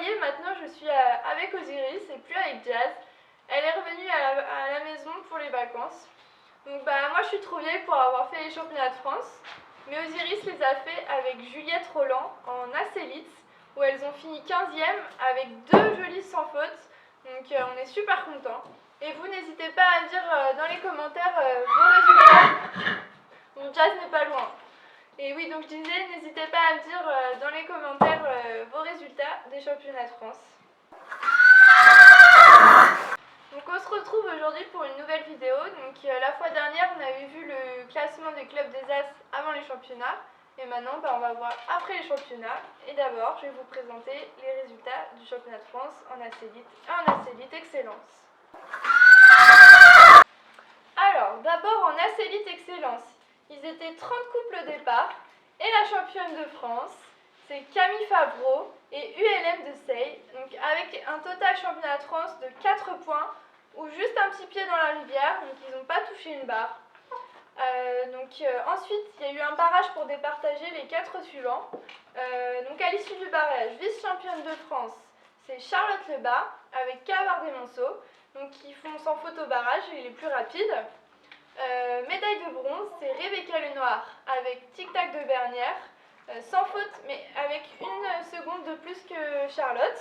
voyez, maintenant je suis avec Osiris et plus avec Jazz. Elle est revenue à la maison pour les vacances. Donc moi je suis trop vieille pour avoir fait les championnats de France. Mais Osiris les a fait avec Juliette Roland en Acélite, où elles ont fini 15e avec 2 jolies sans faute. Donc on est super contents. Et vous n'hésitez pas à me dire dans les commentaires vos résultats. Bon, Jazz n'est pas loin. Et oui, donc je disais, n'hésitez pas à me dire dans les commentaires vos résultats des championnats de France. Donc on se retrouve aujourd'hui pour une nouvelle vidéo. Donc la fois dernière, on avait vu le classement des clubs des As avant les championnats. Et maintenant, on va voir après les championnats. Et d'abord, je vais vous présenter les résultats du championnat de France en Acélite et en Acélite Excellence. Alors, d'abord en Acélite Excellence, ils étaient 30 couples au départ. Et la championne de France, c'est Camille Favreau et ULM de Seille, donc avec un total championnat de France de 4 points, ou juste un petit pied dans la rivière, donc ils n'ont pas touché une barre. Ensuite, il y a eu un barrage pour départager les 4 suivants. Donc à l'issue du barrage, vice-championne de France, c'est Charlotte Lebas avec Cavard des Monceaux, donc qui font sans faute au barrage et les plus rapides. Médaille de bronze, c'est Rebecca Lenoir avec Tic Tac de Bernière, sans faute mais avec 1 seconde de plus que Charlotte.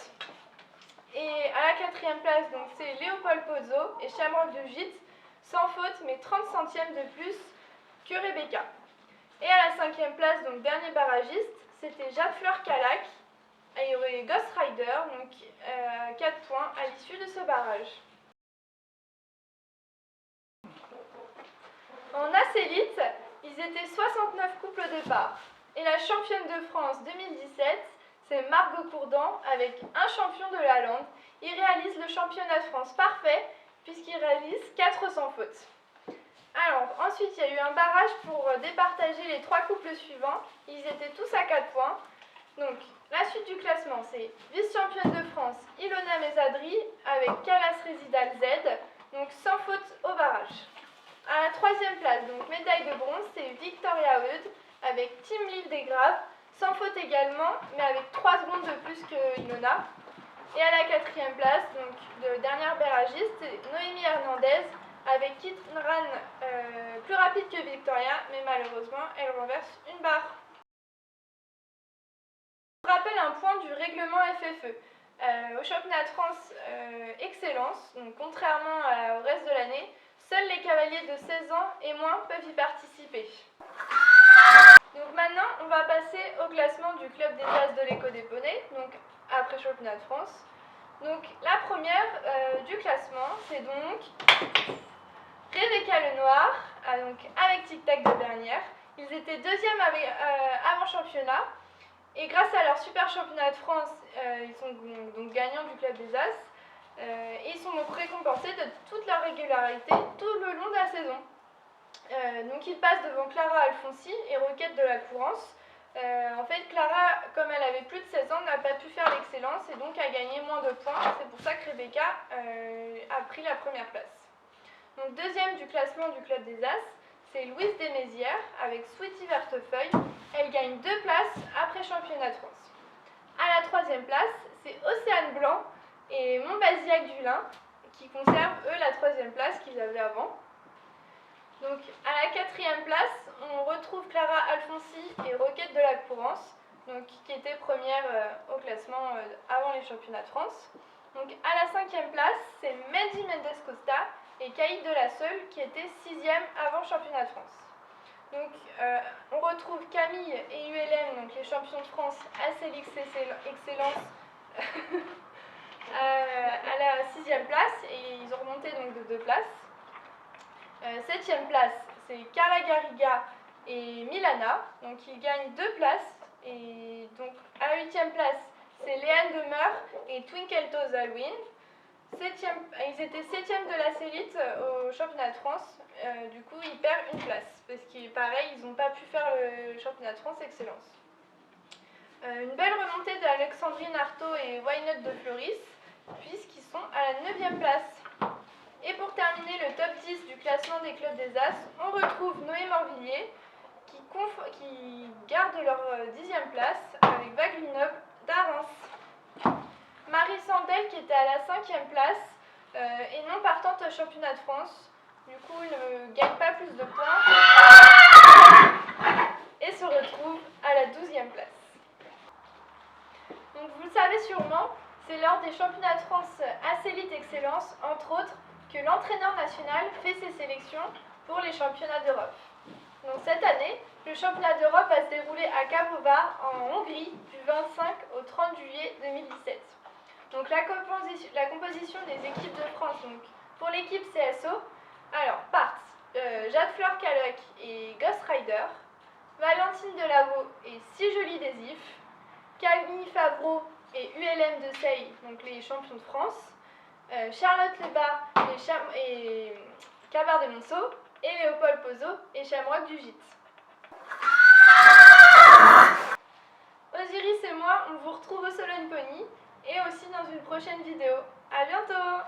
Et à la 4e place, donc c'est Léopold Pozzo et Shamrock de Gite, sans faute mais 30 centièmes de plus que Rebecca. Et à la 5e place, donc dernier barragiste, c'était Jade Fleur Calac et Ghost Rider, donc 4 points à l'issue de ce barrage. En Acélite, ils étaient 69 couples au départ. Et la championne de France 2017, c'est Margot Courdan avec un champion de la lande. Il réalise le championnat de France parfait puisqu'il réalise 400 fautes. Alors, ensuite, il y a eu un barrage pour départager les 3 couples suivants. Ils étaient tous à 4 points. Donc, la suite du classement, c'est vice-championne de France Ilona Mesadri avec Calas Résidal Z, donc sans faute au barrage. À la 3e place, donc médaille de bronze, c'est Victoria Hood avec Team Lille des Graves, sans faute également, mais avec 3 secondes de plus que Ilona. Et à la 4e place, donc de dernière barragiste, c'est Noémie Hernandez avec Kit Ran plus rapide que Victoria, mais malheureusement, elle renverse une barre. Je vous rappelle un point du règlement FFE. Au championnat de France Excellence, donc contrairement au reste de l'année, seuls les cavaliers de 16 ans et moins peuvent y participer. Donc maintenant, on va passer au classement du club des As de l'Écho des Poneys, donc après championnat de France. Donc la première du classement, c'est donc Rebecca Lenoir, avec Tic Tac de Bernière. Ils étaient 2e avant championnat. Et grâce à leur super championnat de France, ils sont donc gagnants du club des As. Et ils sont donc récompensés de toute leur régularité tout le long de la saison. Donc ils passent devant Clara Alfonsi et Roquette de la Courance. En fait, Clara, comme elle avait plus de 16 ans, n'a pas pu faire l'excellence et donc a gagné moins de points. C'est pour ça que Rebecca a pris la première place. Donc 2e du classement du club des As, c'est Louise Desmézières avec Sweetie Vertefeuille. Elle gagne 2 places après championnat de France. À la 3e place, c'est Océane Blanc et Montbazillac du Lin qui conservent eux la 3e place qu'ils avaient avant. Donc à la 4e place, on retrouve Clara Alfonsi et Roquette de la Courance, donc, qui étaient premières au classement avant les championnats de France. Donc à la 5e place, c'est Mendy Mendes Costa et Caïd de la Seule qui étaient 6e avant championnat de France. Donc on retrouve Camille et ULM, donc les champions de France Acélite Excellence à la 6e place et ils ont remonté donc de 2 places. 7e place, c'est Carla Garriga et Milana, donc ils gagnent 2 places. Et donc à la 8e place, c'est Léane Demeur et Twinkle Toes Halloween. Ils étaient 7e de la Célite au championnat de France, du coup ils perdent une place, parce qu'ils pareil, ils n'ont pas pu faire le championnat de France Excellence. Une belle remontée d'Alexandrine Artaud et Why Not de Floris, puisqu'ils sont à la 9e place. Et pour terminer le top 10 du classement des clubs des As, on retrouve Noé Morvilliers qui gardent leur 10e place avec Vague Linoble d'Arens. Marie Sandel qui était à la 5e place et non partante au championnat de France. Du coup, ne gagne pas plus de points et se retrouve à la 12e place. Donc vous le savez sûrement, c'est lors des championnats de France Acélite Excellence, entre autres, que l'entraîneur national fait ses sélections pour les championnats d'Europe. Donc cette année, le championnat d'Europe va se dérouler à Kapovar en Hongrie du 25 au 30 juillet 2017. Donc la composition des équipes de France, donc pour l'équipe CSO, alors partent Jade Fleur-Caloc et Ghost Rider, Valentine Delaveau et Si Jolie Désif, Camille Favreau et ULM de Seille, donc les champions de France, Charlotte Lebas et Cabard de Monceau, et Léopold Pozzo et Shamrock du Gîte. Osiris et moi, on vous retrouve au Sologne Pony et aussi dans une prochaine vidéo. A bientôt!